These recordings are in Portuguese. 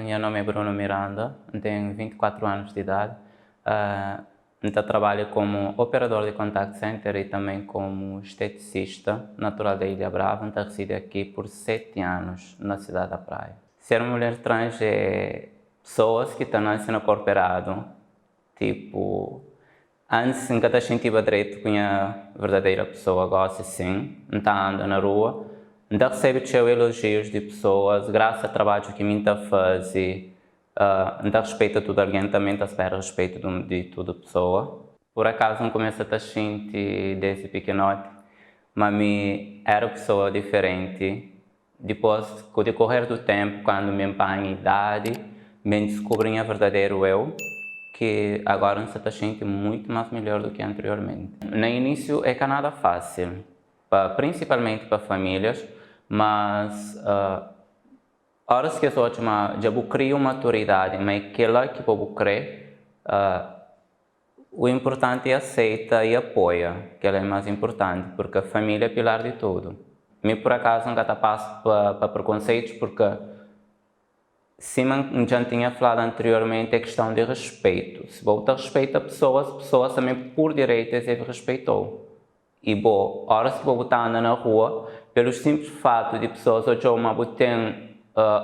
meu nome é Bruno Miranda, tenho 24 anos de idade. Então trabalho como operador de contact center e também como esteticista, natural da Ilha Brava. Então resido aqui por 7 anos na cidade da Praia. Ser mulher trans é pessoas que estão nascendo corporado, tipo, antes nunca te sentia direito com a verdadeira pessoa, gosta sim, então anda na rua, então recebe elogios de pessoas, graças ao trabalho que me faz, então respeita tudo alguém, também espera respeito de toda pessoa. Por acaso não começa a sentir desde pequenote, mas era pessoa diferente. Depois, com o decorrer do tempo, quando me empanho em idade, me descobrem a verdadeiro eu, que agora não se sente muito mais melhor do que anteriormente. No início é que nada fácil, principalmente para famílias, mas horas que eu já crio maturidade, mas aquela que eu crio, o importante é aceita e apoia, que ela é mais importante, porque a família é pilar de tudo. Me por acaso nunca passo para preconceitos, porque sim, já tinha falado anteriormente, é questão de respeito. Se você respeita pessoas também por direito devem respeitou. E bom, horas que você está andando na rua, pelo simples fato de pessoas hoje têm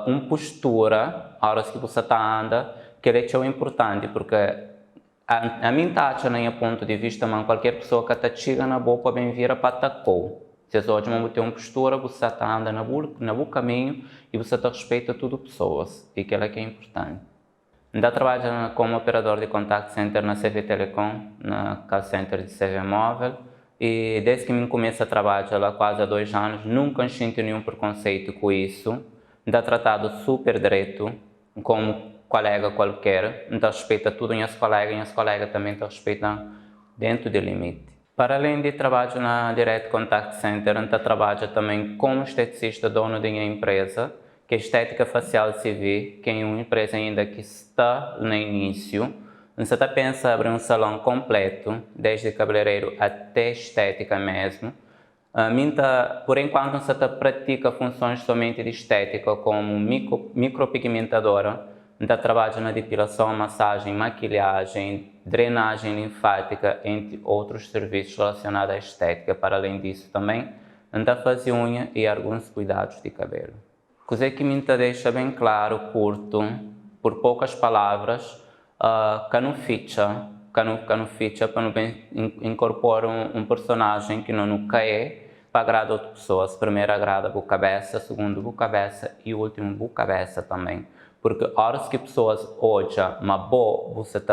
uma postura, horas que você está andando, que é importante, porque a mim taxa, nem a ponto de vista, mas qualquer pessoa que está chega na boca bem vira para atacou. Se hoje não tem uma postura, você está andando no bom caminho e você respeita tudo pessoas, e aquilo é que é importante. Ainda trabalho como operador de contact center na CV Telecom, na call center de CV Móvel, e desde que me começo a trabalhar há quase 2 anos, nunca senti nenhum preconceito com isso. Ainda tratado super direito, como colega qualquer, então respeita tudo em as colegas também respeitam dentro do limite. Para além de trabalho na Direct Contact Center, eu trabalho também como esteticista, dono de uma empresa, que é Estética Facial CV, que é uma empresa ainda que está no início. Você está pensando em abrir um salão completo, desde cabeleireiro até estética mesmo. Por enquanto, você pratica funções somente de estética, como micropigmentadora. Então, trabalho na depilação, massagem, maquilhagem, drenagem linfática, entre outros serviços relacionados à estética. Para além disso, também faz unha e alguns cuidados de cabelo. Coisa que me deixa bem claro, curto, por poucas palavras, que não ficha, para não incorporar um personagem que não cai para agradar outras pessoas. Primeiro agrada a cabeça, segundo a cabeça e o último a cabeça também. Porque horas que pessoas olham, mas você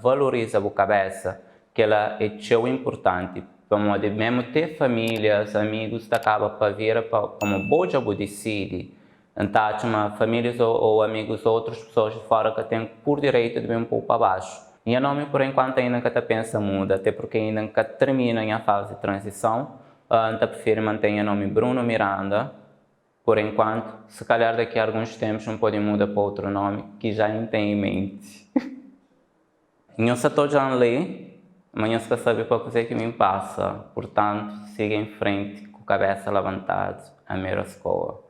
valoriza a cabeça, que ela é tão importante. Para mesmo ter famílias, amigos, acaba para vir como boa decide. Então, famílias ou amigos ou outras pessoas de fora que têm por direito de vir um pouco para baixo. Meu nome, por enquanto, ainda que pensa muda, até porque ainda que termina a fase de transição. Então, prefiro manter o nome Bruno Miranda. Por enquanto, se calhar daqui a alguns tempos não pode mudar para outro nome que já não tem em mente. Eu só estou já ali, amanhã se quer saber qual coisa que me passa. Portanto, siga em frente com a cabeça levantada, a minha escola.